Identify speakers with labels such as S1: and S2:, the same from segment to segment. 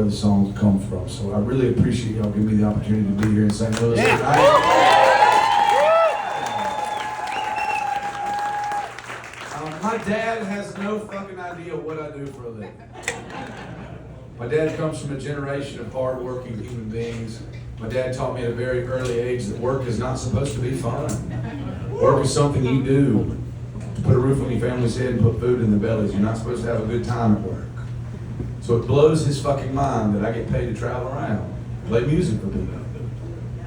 S1: where the songs come from. So I really appreciate y'all giving me the opportunity to be here in St. Louis tonight. My dad has no fucking idea what I do for a living. My dad comes from a generation of hard-working human beings. My dad taught me at a very early age that work is not supposed to be fun. Work is something you do to put a roof on your family's head and put food in their bellies. You're not supposed to have a good time at work. So it blows his fucking mind that I get paid to travel around, play music for people.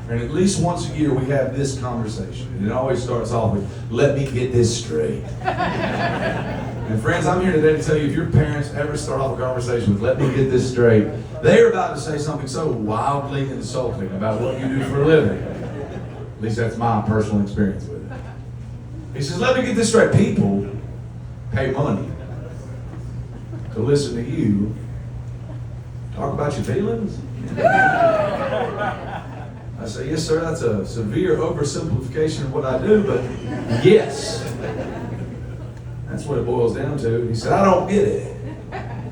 S1: And at least once a year we have this conversation. And it always starts off with, let me get this straight. And friends, I'm here today to tell you, if your parents ever start off a conversation with, let me get this straight, they're about to say something so wildly insulting about what you do for a living. At least that's my personal experience with it. He says, let me get this straight. People pay money to listen to you talk about your feelings? I say, yes, sir, that's a severe oversimplification of what I do, but yes. That's what it boils down to. He said, I don't get it. I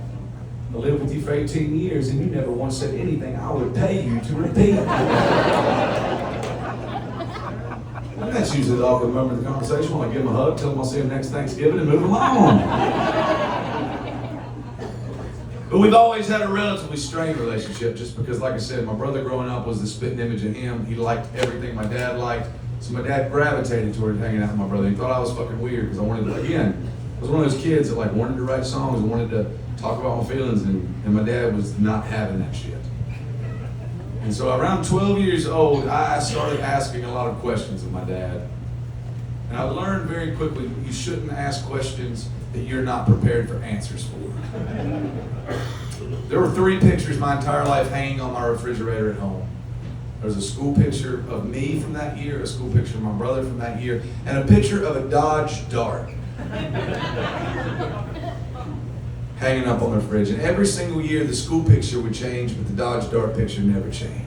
S1: lived with you for 18 years and you never once said anything I would pay you to repeat. And that's usually the awkward moment of the conversation when I give him a hug, tell him I'll see him next Thanksgiving and move along. But we've always had a relatively strained relationship just because, like I said, my brother growing up was the spitting image of him. He liked everything my dad liked. So my dad gravitated toward hanging out with my brother. He thought I was fucking weird because I wanted to, again, I was one of those kids that like wanted to write songs and wanted to talk about my feelings, and my dad was not having that shit. And so around 12 years old, I started asking a lot of questions of my dad. And I learned very quickly you shouldn't ask questions that you're not prepared for answers for. There were 3 pictures my entire life hanging on my refrigerator at home. There's a school picture of me from that year, a school picture of my brother from that year, and a picture of a Dodge Dart hanging up on the fridge. And every single year the school picture would change, but the Dodge Dart picture never changed.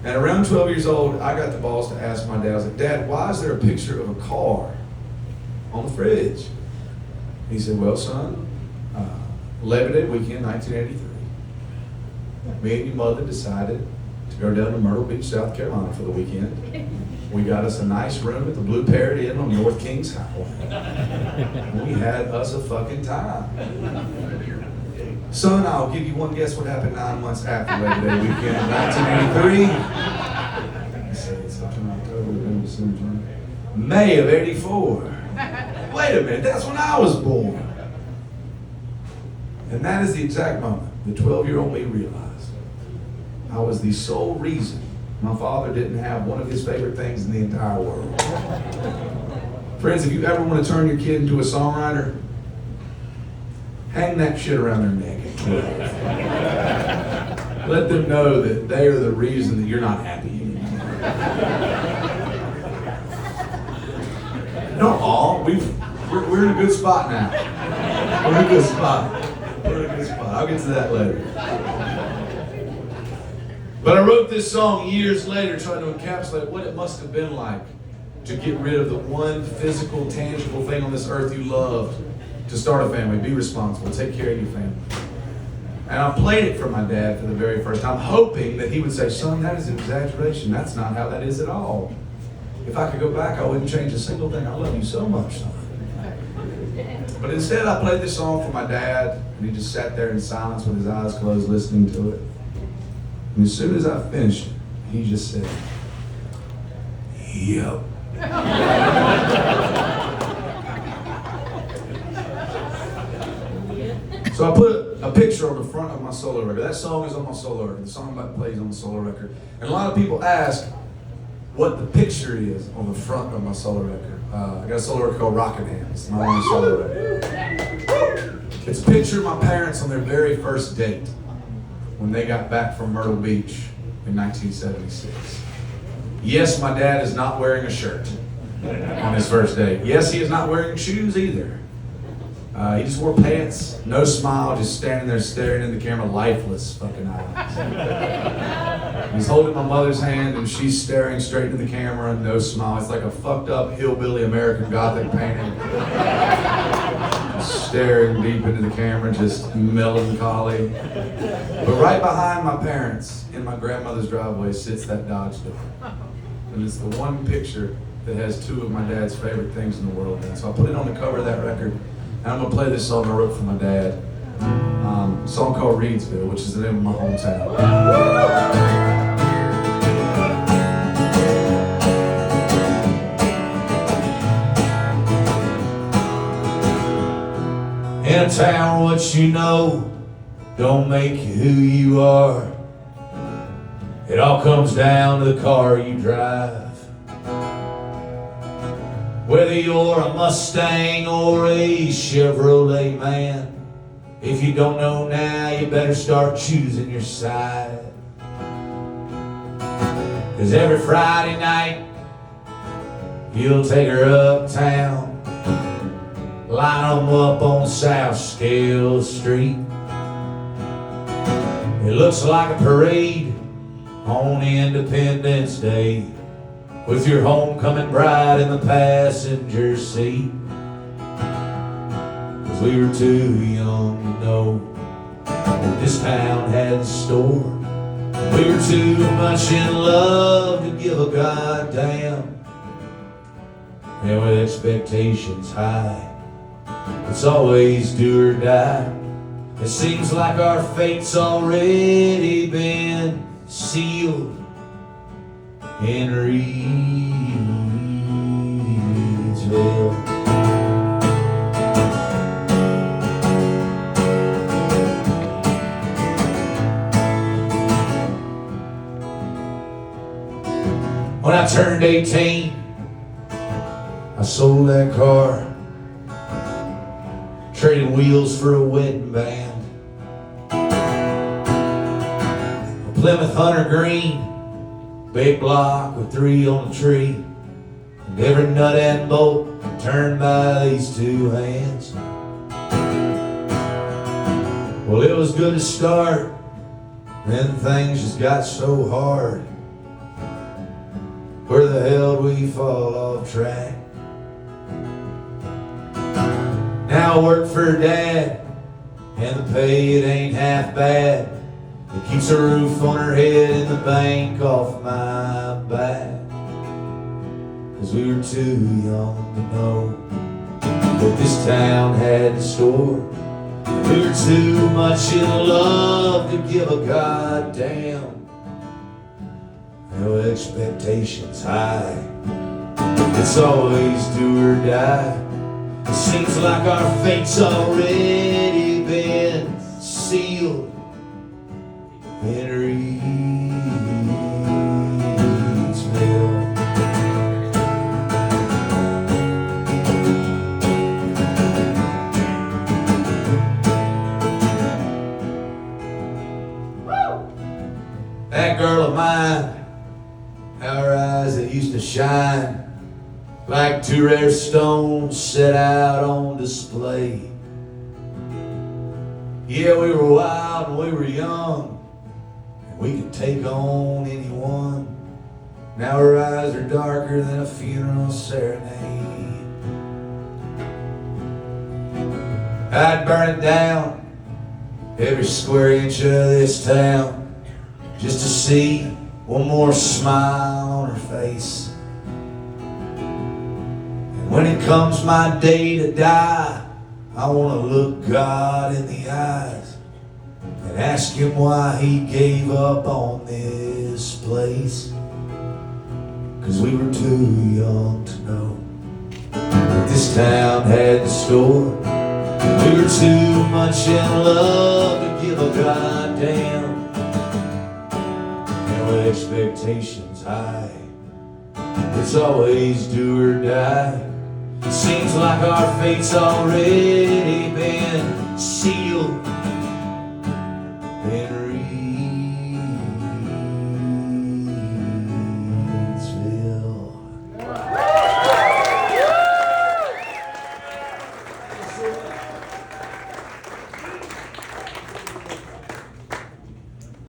S1: And around 12 years old, I got the balls to ask my dad, I was like, Dad, why is there a picture of a car on the fridge? He said, well, son, Labor Day weekend, 1983, me and your mother decided to go down to Myrtle Beach, South Carolina for the weekend. We got us a nice room at the Blue Parrot Inn on North Kings Highway. We had us a fucking time. Son, I'll give you one guess what happened 9 months after Labor Day weekend in 1983. I said, it's September, October, November, December, January. May of 84. Wait a minute, that's when I was born. And that is the exact moment the 12-year-old me realized I was the sole reason my father didn't have one of his favorite things in the entire world. Friends, if you ever want to turn your kid into a songwriter, hang that shit around their neck. Let them know that they are the reason that you're not happy anymore. Don't all. We're in a good spot now. We're in a good spot. We're in a good spot. I'll get to that later. But I wrote this song years later trying to encapsulate what it must have been like to get rid of the one physical, tangible thing on this earth you loved, to start a family, be responsible, take care of your family. And I played it for my dad for the very first time, hoping that he would say, son, that is an exaggeration. That's not how that is at all. If I could go back, I wouldn't change a single thing. I love you so much, son. But instead, I played this song for my dad, and he just sat there in silence with his eyes closed, listening to it. And as soon as I finished it, he just said, yep. So I put a picture on the front of my solo record. That song is on my solo record. The song I'm about to play is on the solo record. And a lot of people ask what the picture is on the front of my solo record. I got a solo record called Rockin' Hands, my only solo record. It's a picture of my parents on their very first date when they got back from Myrtle Beach in 1976. Yes, my dad is not wearing a shirt on his first date. Yes, he is not wearing shoes either. He just wore pants, no smile, just standing there staring in the camera, lifeless fucking eyes. He's holding my mother's hand and she's staring straight into the camera, no smile. It's like a fucked up hillbilly American Gothic painting. staring deep into the camera, just melancholy. But right behind my parents, in my grandmother's driveway, sits that Dodge door. And it's the one picture that has two of my dad's favorite things in the world. And so I put it on the cover of that record. And I'm gonna play this song I wrote for my dad. A song called Reidsville, which is the name of my hometown. In a town, what you know don't make you who you are. It all comes down to the car you drive. Whether you're a Mustang or a Chevrolet man, if you don't know now, you better start choosing your side. 'Cause every Friday night, you'll take her uptown, line them up on South Scale Street. It looks like a parade on Independence Day, with your homecoming bride in the passenger seat. 'Cause we were too young to know what this town had in store. We were too much in love to give a goddamn. And with expectations high, it's always do or die. It seems like our fate's already been sealed in Reidsville. When I turned 18, I sold that car, traded wheels for a wedding band. A Plymouth Hunter Green, big block with 3 on the tree, and every nut and bolt turned by these 2 hands. Well, it was good to start, then things just got so hard. Where the hell did we fall off track? Now I work for Dad, and the pay it ain't half bad. It keeps a roof on her head and the bank off my back. 'Cause we were too young to know what this town had in store. We were too much in love to give a goddamn. No expectations high, it's always do or die. It seems like our fate's already been sealed in Reidsville. That girl of mine, our eyes that used to shine like 2 rare stones set out on display. Yeah, we were wild and we were young, and we could take on anyone. Now our eyes are darker than a funeral serenade. I'd burn down every square inch of this town just to see one more smile on her face. And when it comes my day to die, I want to look God in the eyes and ask Him why He gave up on this place. 'Cause we were too young to know what this town had in store. We were too much in love to give a goddamn. And with expectations high, it's always do or die. It seems like our fate's already been sealed